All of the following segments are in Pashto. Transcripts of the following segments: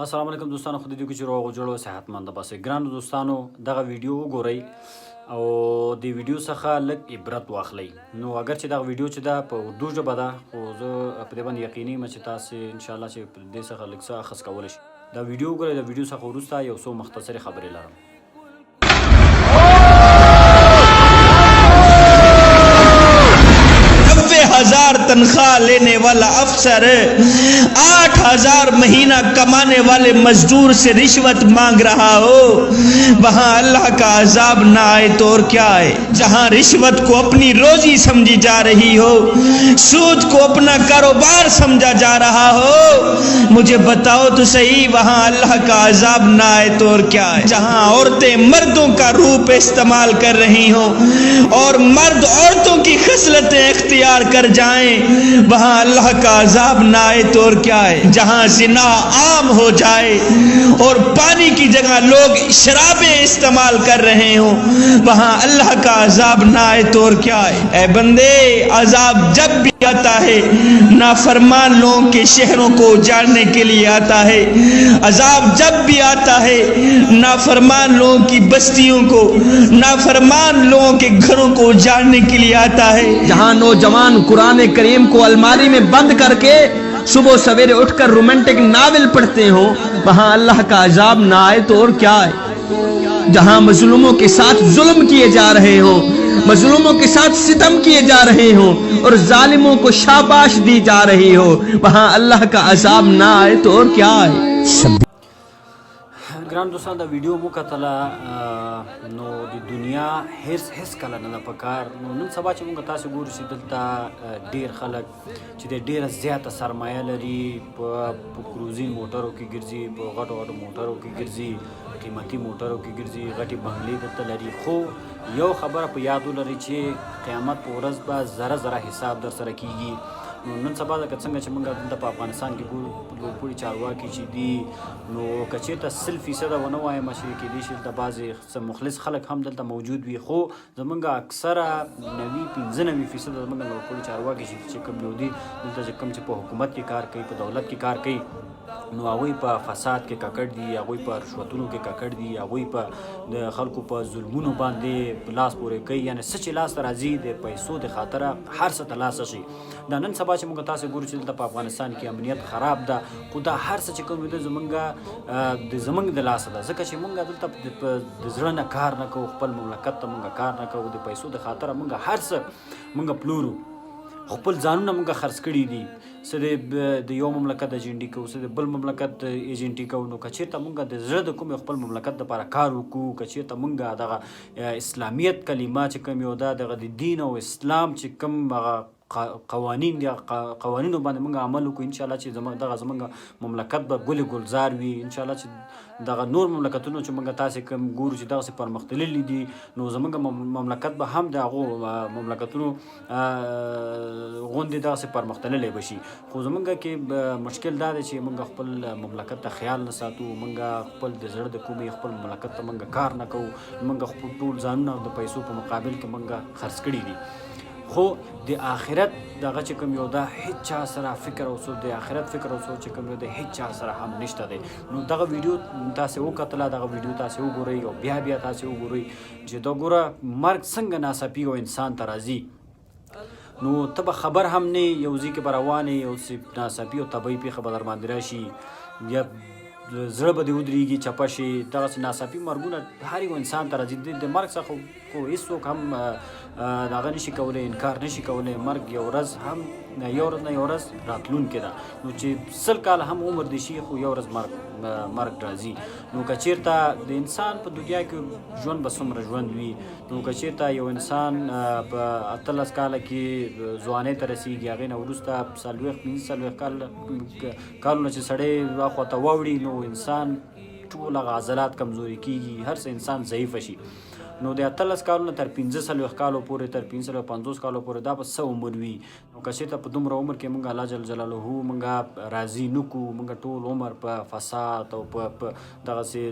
السلام علیکم دوستانو، خو دې کې چې روغ جوړ او صحتمند باسي. ګرانو دوستانو، دغه ویډیو وګورئ او د ویډیو څخه لږ عبرت واخلئ. نو اگر چې دغه ویډیو چې ده په اردو ژبه ده، خو زه په دې باندې یقیني یم چې تاسې انشاءالله چې په دې څخه لږ څه اخذ کولی شئ. دا ویډیو وګورئ. د ویډیو څخه وروسته یو څو مختصرې خبرې لرم. 90,000 तनख्वाह लेने वाला अफसर 8,000 महीना कमाने वाले मजदूर से रिश्वत मांग रहा हो, वहां अल्लाह का अजाब ना आए तो और क्या आए। जहां रिश्वत को अपनी रोजी समझी जा रही हो, सूद को अपना कारोबार समझा जा रहा हो, मुझे बताओ तो सही, वहां अल्लाह का अजाब ना आए तो और क्या आए। जहां औरतें मर्दों का रूप इस्तेमाल कर रही हो और मर्द औरतों की खसलतें इख्तियार कर जाएं, वहां अल्लाह का अजाब ना आए तो और क्या है। जहां जिना आम हो जाए और पानी की जगह लोग शराबें इस्तेमाल कर रहे हो, वहां अल्लाह का अजाब ना आए तो और क्या है। ऐ बंदे, अजाब जब भी आता है नाफरमान लोगों के शहरों को उजाड़ने के लिए आता है। अजाब जब भी आता है नाफरमान लोगों की बस्तियों को, नाफरमान लोगों के घरों को उजाड़ने के लिए आता है। जहां नौजवान कुरान करीम को अलमारी में बंद करके सुबह सवेरे उठकर रोमांटिक नावल पढ़ते हो, वहां अल्लाह का अजाब ना आए तो और क्या है। जहां मजलूमों के साथ जुल्म किए जा रहे हो, मजलूमों के साथ सितम किए जा रहे हो और जालिमों को शाबाश दी जा रही हो, वहां अल्लाह का अजाब ना आए तो और क्या है। ګران دوستان، دا ویډیو مو کتله، نو د دنیا هیڅ کله نه ده پکار. نو نن سبا چې موږ تاسې ګورو چې دلته ډېر خلک چې د ډېره زیاته سرمایه لري، په کروزین موټرو کې ګرځي، په غټو موټرو کې ګرځي، قیمتي موټرو کې ګرځي، غټې بنګلې دلته لري. خو یو خبره په یاد ولرئ چې قیامت په ورځ به ذره حساب در سره کیږي. نو نن سبا لکه څنګه چې موږ دلته په افغانستان کې ګورو، لوړپوړي چارواکي چې دي، نو که چېرته 100% ونه وایم چې کېدای شي دلته بعضې مخلص خلک هم دلته موجود وي، خو زموږ اکثره 95% زموږ لوړپوړي چارواکي چې کوم یو دي دلته چې کوم چې په حکومت کې کار کوي، په دولت کې کار کوي، نو هغوی په فساد کې ککړ دي، هغوی په رشوتونو کې ککړ دي، هغوی په د خلکو په ظلمونو باندې لاس پورې کوي. یعنې څه چې لاس ته راځي د پیسو د خاطره هر څه ته لاس شي. دا نن سبا چې موږ تاسې ګورو چې دلته په افغانستان کې امنیت خراب ده، خو دا هر څه چې کوم ده زموږ د لاسه ده، ځکه چې موږ دلته د زړه نه کار نه کوو، خپل مملکت ته موږ کار نه کوو، د پیسو د خاطره موږ هر څه موږ پلورو، خپل ځانونه موږ خرڅ کړي دي، څه د یو مملکت ایجنټي کوو، څه د بل مملکت ایجنټي کوو. نو که چېرته موږ د زړه د کوم خپل مملکت دپاره کار وکړو، که چېرته موږ دغه اسلامیت کلمه چې کوم یو ده، دغه د دین او اسلام چې کوم هغه قوانین دي، قوانینو باندې موږ عمل وکړو، انشاءالله چې زموږ مملکت به ګل ګلزار وي. انشاءالله چې دغه نور مملکتونو چې موږ تاسې کوم ګورو چې دغسې پرمختللي دي، نو زموږ مملکت به هم د هغو مملکتونو غوندې دغسې پرمختللی به شي. خو زموږ کې مشکل دا دی چې موږ خپل مملکت ته خیال نه ساتو، موږ خپل د زړه د کومې خپل مملکت ته موږ کار نه کوو، موږ خپل ټول ځانونه د پیسو په مقابل کې موږ خرڅ کړي دي. خو د آخرت دغه چې کوم یو ده هیڅ چا سره فکر او سوچ، د آخرت فکر او سوچ چې کوم یو ده هیڅ چا سره هم نشته دی. نو دغه ویډیو تاسې وکتله، دغه ویډیو تاسې وګورئ او بیا تاسې وګورئ چې دا ګوره مرګ څنګه ناڅاپي او انسان ته راځي. نو ته به خبر هم نه یو ځای کې به روان یې، یو ناڅاپي او طبیعي پیښه به در باندې راشي، یا زړه به دې ودرېږي، چپه شي. دغسې ناڅاپي مرګونه هر یو انسان ته راځي. د مرګ څخه خو هېڅوک هم دغه نشي کولی، انکار نشي کولی. مرګ یو ورځ نه یو ورځ راتلونکې ده. نو چې 100 کاله هم عمر دې شي، خو یو ورځ مرګ راځي. نو که چېرته د انسان په دنیا کې ژوند به څومره ژوند وي، نو که چېرته یو انسان په 18 کاله کې ځوانۍ ته رسېږي، هغې نه وروسته 40-45 کالونه چې سړی اخواته واوړي، نو انسان ټول هغه عضلات کمزوري کېږي، هر څه انسان ضعیفه شي. نو د 18 کالونه تر 45 کالو پورې، تر 50 کالو پورې دا به څه عمر وي. نو که چېرته په دومره عمر کې موږ الله جل جلاله موږ راضي نه کړو، موږ ټول عمر په فساد او په دغسې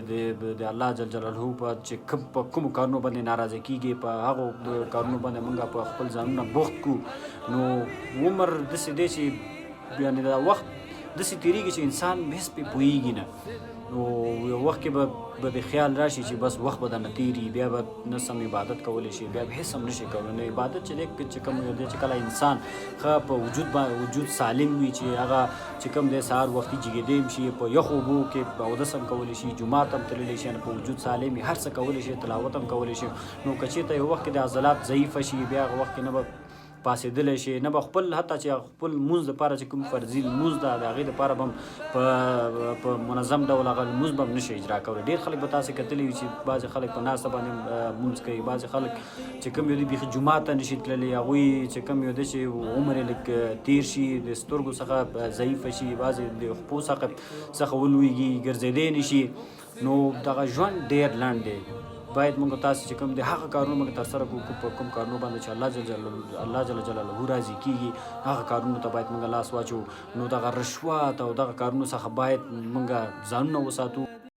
د الله جل جلاله په چې په کومو کارونو باندې ناراضه کېږي، په هغو کارونو باندې موږ په خپل ځانونه بوخت کړو، نو عمر داسې دی چې یعنې دا وخت داسې تېرېږي چې انسان هېڅ پرې پوهېږي نه. نو یو وخت کې به د خیال راشي چې بس وخت به درنه تېري، بیا به نه سم عبادت کولی شي، بیا به هېڅ هم نه شي کولی. نو عبادت چې دی چې کوم دی چې کله انسان ښه په وجود سالم وي، چې هغه چې کوم دی سهار وختي جګېدی هم شي، په یخو اوبو کې اودس هم کولی شي، جومات هم تللی شي، په وجود سالم وي، هر څه کولی شي، تلاوت هم کولی شي. نو که چېرته یو وخت کې د عضلات ضعیفه شي، بیا هغه وخت کې نه به پاسېدلی شي، نه به خپل حتی چې خپل لمونځ دپاره چې کوم فرضي لمونځ ده د هغې دپاره به هم په منظم ډول هغه لمونځ به هم نه شي اجرا کولی. ډېر خلک به تاسې کتلي وي چې بعضې خلک په ناسته باندې لمونځ کوي، بعضې خلک چې کوم یو دی بیخي جومات ته نه شي تللی، هغوی چې کوم یو دی چې عمر یې لږ تېر شي، د سترګو څخه ضعیفه شي، بعضې د خپو څخه ولویږي، ګرځېدی نه شي. نو دغه ژوند ډېر لنډ دی. باید موږ تاسو چې کوم دی هغه کارونه موږ ترسره کړو په کوم کارونو باندې چې الله جل جلاله راضي کېږي، هغه کارونو ته باید موږ لاس واچو. نو دغه رشوت او دغه کارونو څخه باید موږ ځانونه وساتو.